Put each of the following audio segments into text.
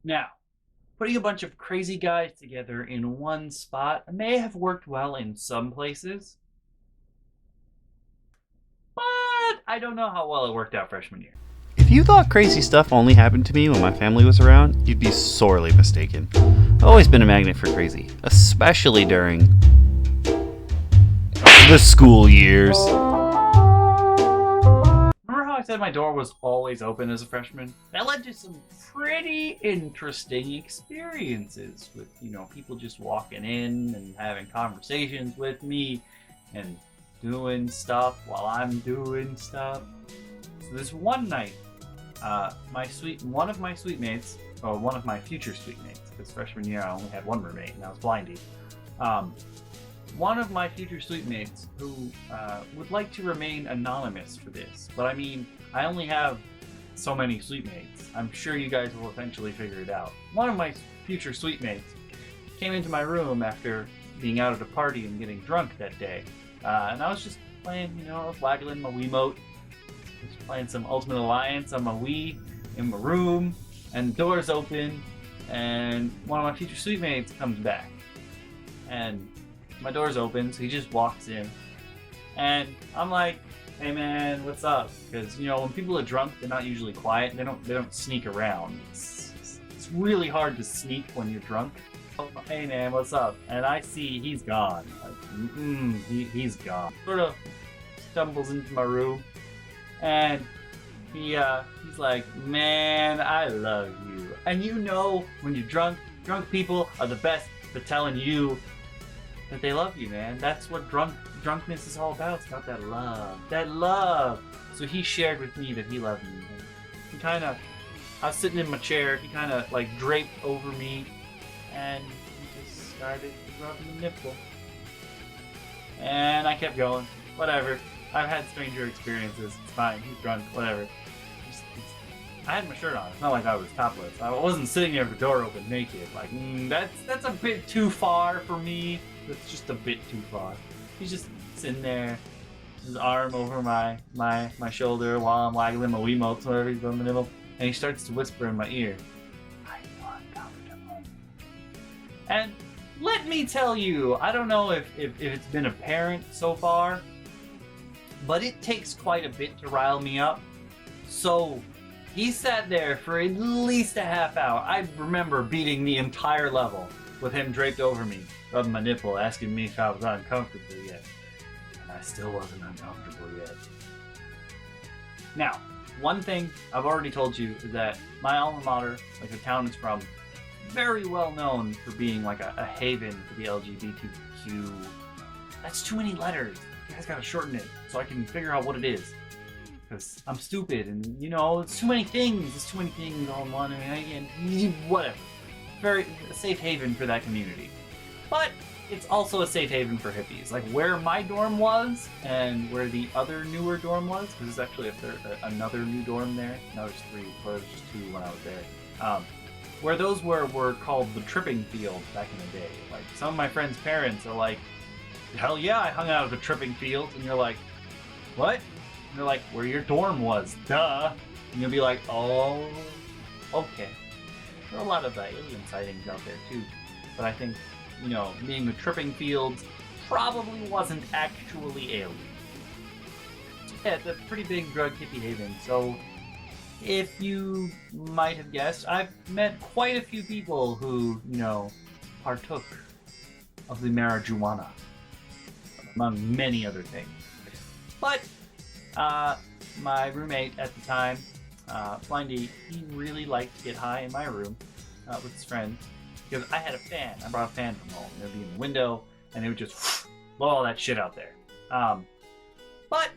Now, putting a bunch of crazy guys together in one spot may have worked well in some places, but I don't know how well it worked out freshman year. If you thought crazy stuff only happened to me when my family was around, you'd be sorely mistaken. I've always been a magnet for crazy, especially during the school years. Remember how I said my door was always open as a freshman? That led to some pretty interesting experiences with, people just walking in and having conversations with me and doing stuff while I'm doing stuff. So this one night, one of my suite mates, or one of my future suite mates, because freshman year I only had one roommate and I was blindy. One of my future suite mates who would like to remain anonymous for this, but I mean, I only have so many suite mates. I'm sure you guys will eventually figure it out. One of my future suite mates came into my room after being out at a party and getting drunk that day, and I was just playing, I was waggling my Wiimote, just playing some Ultimate Alliance on my Wii in my room, and the door's open, and one of my future suite mates comes back, and my door's open, so he just walks in, and I'm like, "Hey man, what's up?" Because when people are drunk, they're not usually quiet. They don't sneak around. It's really hard to sneak when you're drunk. Oh, "Hey man, what's up?" And I see he's gone. Like, he's gone. Sort of stumbles into my room, and he's like, "Man, I love you." And when you're drunk people are the best for telling you that they love you, man. That's what drunkenness is all about. It's about that love. That love. So he shared with me that he loved me. And I was sitting in my chair, he kind of like draped over me, and he just started to rub my nipple. And I kept going. Whatever. I've had stranger experiences. It's fine. He's drunk. Whatever. I had my shirt on. It's not like I was topless. I wasn't sitting there with the door open naked. Like, that's a bit too far for me. That's just a bit too far. He's just sitting there, his arm over my shoulder while I'm waggling my Wiimotes, whatever he's doing the nibble, and he starts to whisper in my ear, "I feel uncomfortable." And let me tell you, I don't know if it's been apparent so far, but it takes quite a bit to rile me up. So he sat there for at least a half hour. I remember beating the entire level with him draped over me, rubbing my nipple, asking me if I was uncomfortable yet. And I still wasn't uncomfortable yet. Now, one thing I've already told you is that my alma mater, like the town it's from, very well known for being like a haven for the LGBTQ. That's too many letters. You guys gotta shorten it so I can figure out what it is. Because I'm stupid and, it's too many things. There's too many things all in one. Whatever. Very a safe haven for that community. But it's also a safe haven for hippies. Like where my dorm was and where the other newer dorm was, because there's actually another new dorm there. Now there's three, or there's just two when I was there. Where those were called the tripping field back in the day. Like some of my friends' parents are like, "Hell yeah, I hung out at the tripping field," and you're like, "What?" And they're like, "Where your dorm was, duh." And you'll be like, "Oh, okay." There are a lot of alien sightings out there too, but I think, being the tripping fields probably wasn't actually alien. Yeah, it's a pretty big drug hippie haven, so if you might have guessed, I've met quite a few people who, partook of the marijuana, among many other things. But my roommate at the time, Blindy, he really liked to get high in my room with his friend because I had a fan. I brought a fan from home. It would be in the window, and it would just blow all that shit out there. But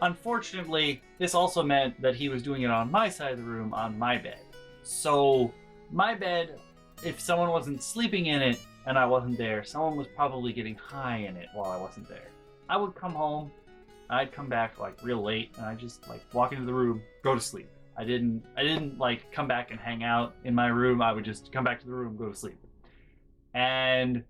unfortunately, this also meant that he was doing it on my side of the room on my bed. So my bed, if someone wasn't sleeping in it and I wasn't there, someone was probably getting high in it while I wasn't there. I would come home, I'd come back like real late, and I'd just like walk into the room, go to sleep. I didn't like come back and hang out in my room. I would just come back to the room, go to sleep. And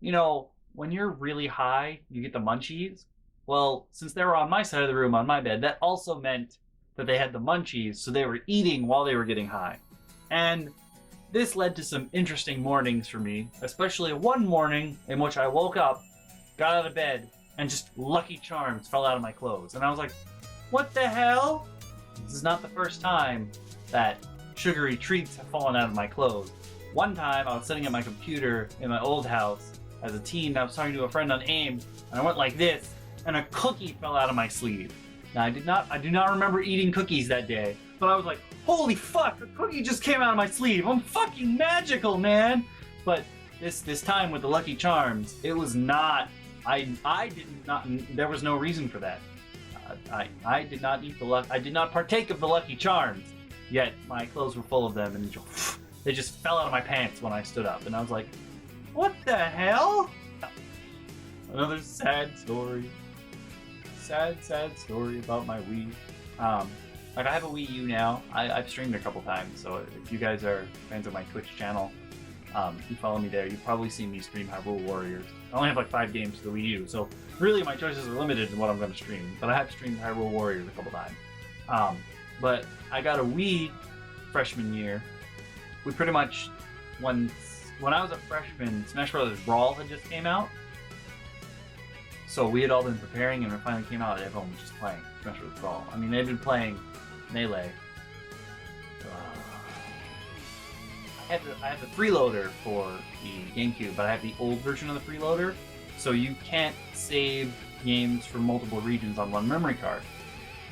when you're really high, you get the munchies. Well, since they were on my side of the room on my bed, that also meant that they had the munchies, so they were eating while they were getting high. And this led to some interesting mornings for me, especially one morning in which I woke up, got out of bed, and just Lucky Charms fell out of my clothes. And I was like, what the hell? This is not the first time that sugary treats have fallen out of my clothes. One time, I was sitting at my computer in my old house as a teen, and I was talking to a friend on AIM, and I went like this, and a cookie fell out of my sleeve. Now, I do not remember eating cookies that day, but I was like, holy fuck, a cookie just came out of my sleeve. I'm fucking magical, man. But this time with the Lucky Charms, it was not, I did not, there was no reason for that. I did not eat I did not partake of the Lucky Charms, yet my clothes were full of them, and they just fell out of my pants when I stood up, and I was like, what the hell? Another sad story. Sad story about my Wii. Like, I have a Wii U now. I've streamed a couple times, so if you guys are fans of my Twitch channel, you follow me there, you've probably seen me stream Hyrule Warriors. I only have like 5 games for the Wii U, so really my choices are limited in what I'm going to stream, but I have streamed Hyrule Warriors a couple times. But I got a Wii freshman year. We pretty much, when I was a freshman, Smash Bros. Brawl had just came out. So we had all been preparing, and it finally came out, and everyone was just playing Smash Bros. Brawl. I mean, they'd been playing Melee. I have the freeloader for the GameCube, but I have the old version of the freeloader, so you can't save games from multiple regions on one memory card.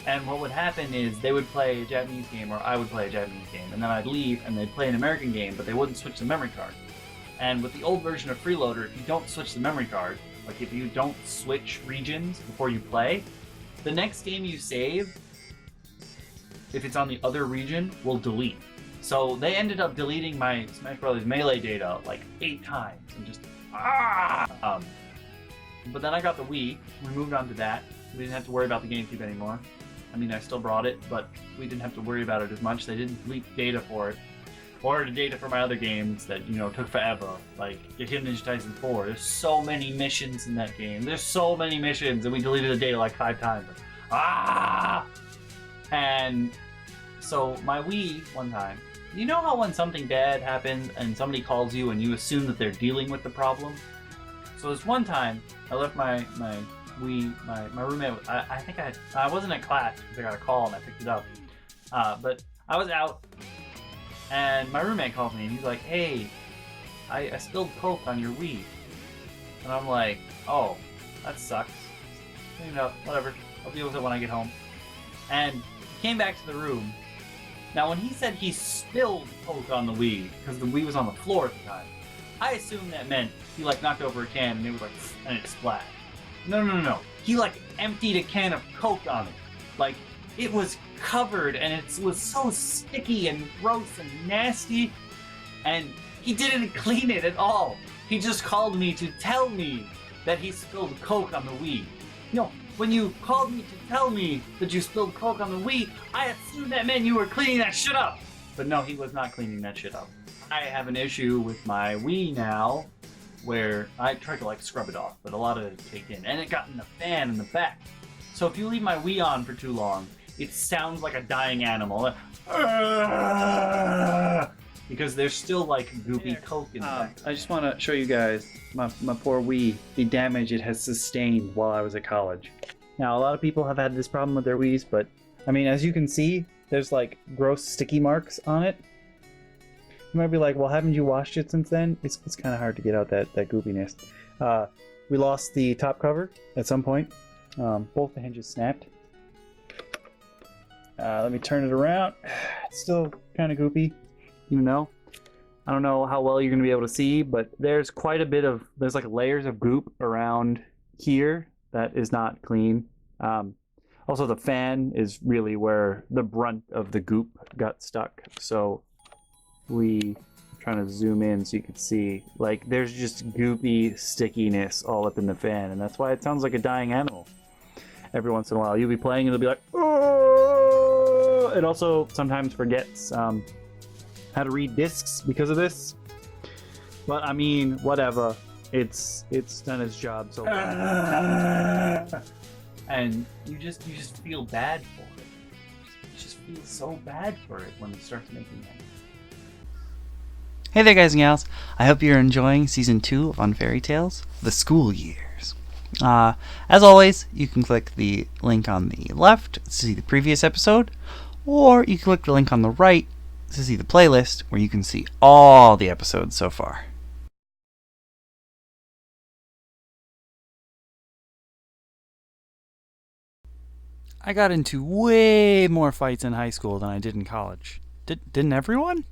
And what would happen is they would play a Japanese game, or I would play a Japanese game, and then I'd leave and they'd play an American game, but they wouldn't switch the memory card. And with the old version of freeloader, if you don't switch the memory card, like if you don't switch regions before you play, the next game you save, if it's on the other region, will delete. So they ended up deleting my Smash Bros. Melee data like 8 times, and just but then I got the Wii, we moved on to that. We didn't have to worry about the GameCube anymore. I mean, I still brought it, but we didn't have to worry about it as much. They didn't delete data for it, or the data for my other games that, you know, took forever, like Hidden Ninja Tyson 4. There's so many missions in that game. There's so many missions, and we deleted the data like 5 times. And so my Wii, one time, you know how when something bad happens and somebody calls you and you assume that they're dealing with the problem? So this one time, I left my Wii, my roommate, I think I wasn't in class because I got a call and I picked it up. But I was out, and my roommate called me and he's like, hey, I spilled Coke on your Wii. And I'm like, oh, that sucks. Clean it up, whatever. I'll deal with it when I get home. And he came back to the room. Now, when he said he spilled Coke on the Wii, because the Wii was on the floor at the time, I assumed that meant he, like, knocked over a can and it was like, and it splashed. No. He, like, emptied a can of Coke on it. Like, it was covered, and it was so sticky and gross and nasty, and he didn't clean it at all. He just called me to tell me that he spilled Coke on the Wii. No, when you called me to tell me that you spilled Coke on the Wii, I assumed that meant you were cleaning that shit up. But no, he was not cleaning that shit up. I have an issue with my Wii now, where I tried to like scrub it off, but a lot of it caked in, and it got in the fan in the back. So if you leave my Wii on for too long, it sounds like a dying animal. Because there's still like goopy Coke in the back. I just want to show you guys my poor Wii, the damage it has sustained while I was at college. Now, a lot of people have had this problem with their Wiis, but I mean, as you can see, there's like gross sticky marks on it. You might be like, well, haven't you washed it since then? It's kind of hard to get out that goopiness. We lost the top cover at some point. Both the hinges snapped. Let me turn it around. It's still kind of goopy, even though I don't know how well you're going to be able to see, but there's quite a bit of, there's like layers of goop around here that is not clean. Also, the fan is really where the brunt of the goop got stuck. So I'm trying to zoom in so you can see, like, there's just goopy stickiness all up in the fan, and that's why it sounds like a dying animal. Every once in a while, you'll be playing and it'll be like, oh! It also sometimes forgets how to read discs because of this. But I mean, whatever. It's done its job so far. And you just feel bad for it. You just feel so bad for it when it starts making that. Hey there, guys and gals. I hope you're enjoying Season 2 of On Fairy Tales, The School Years. As always, you can click the link on the left to see the previous episode, or you can click the link on the right to see the playlist where you can see all the episodes so far. I got into way more fights in high school than I did in college. Didn't everyone?